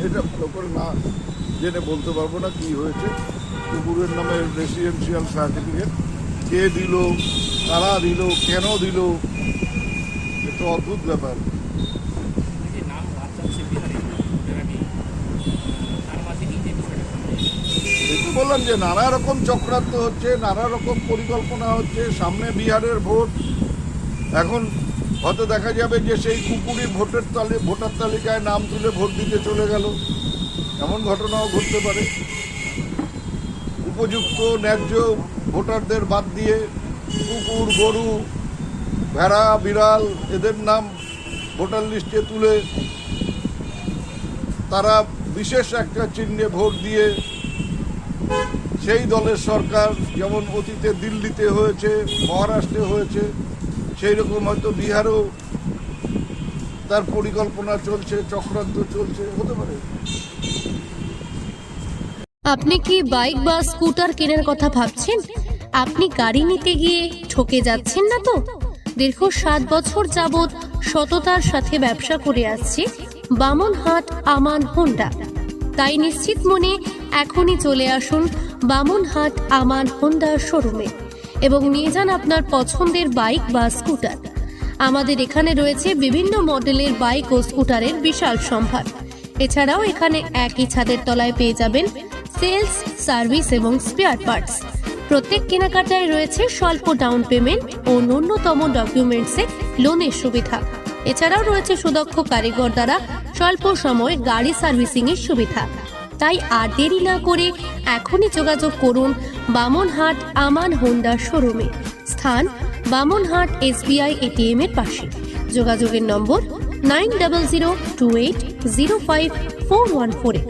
এটা ভালো করে না জেনে বলতে পারবো না কি হয়েছে। কুকুরের নামে রেসিডেন্সিয়াল সার্টিফিকেট কে দিল, কারা দিল, কেন দিল, এটা অদ্ভুত ব্যাপার। বললাম যে নানা রকম চক্রান্ত হচ্ছে, নানা রকম পরিকল্পনা হচ্ছে। সামনে বিহারের ভোট, এখন হয়তো দেখা যাবে যে সেই কুকুরই ভোটার তালিকায় নাম তুলে ভোট দিতে চলে গেল, এমন ঘটনাও ঘটতে পারে। উপযুক্ত ন্যায্য ভোটারদের বাদ দিয়ে কুকুর, গরু, ভেড়া, বিড়াল এদের নাম ভোটার লিস্টে তুলে তারা বিশেষ একটা চিহ্নে ভোট দিয়ে সেই দলের সরকার, যেমন অতীতে দিল্লিতে হয়েছে, মহারাষ্ট্রে হয়েছে, সেই রকম হয়তো বিহারেও তার পরিকল্পনা চলছে, চক্রান্ত চলছে, হতে পারে। আপনি কি বাইক বা স্কুটার কেনার কথা ভাবছেন? আপনি গাড়ি নিতে গিয়ে ঠকে যাচ্ছেন না তো? দীর্ঘ 7 বছর যাবৎ সততার সাথে ব্যবসা করে আসছে বামনহাট আমান হোন্ডা। তাই নিশ্চিত মনে এখনই চলে আসুন বামনহাট আমান হোন্ডা শোরুমে এবং নিয়ে যান আপনার পছন্দের বাইক বা স্কুটার। আমাদের এখানে রয়েছে বিভিন্ন মডেলের বাইক ও স্কুটারের বিশাল সম্ভার। এছাড়াও এখানে একই ছাদের তলায় পেয়ে যাবেন সেলস, সার্ভিস এবং স্পেয়ার পার্টস। প্রত্যেক কেনাকাটায় রয়েছে স্বল্প ডাউন পেমেন্ট ও ন্যূনতম ডকুমেন্টসে লোনের সুবিধা। এছাড়াও রয়েছে সুদক্ষ কারিগর দ্বারা স্বল্প সময়ে গাড়ি সার্ভিসিং এর সুবিধা। তাই আর দেরি না করে এখনই যোগাযোগ করুন বামনহাট আমান হোন্ডা শোরুমে। স্থান বামনহাট SBI ATM এর পাশে। যোগাযোগের নম্বর 9002805414।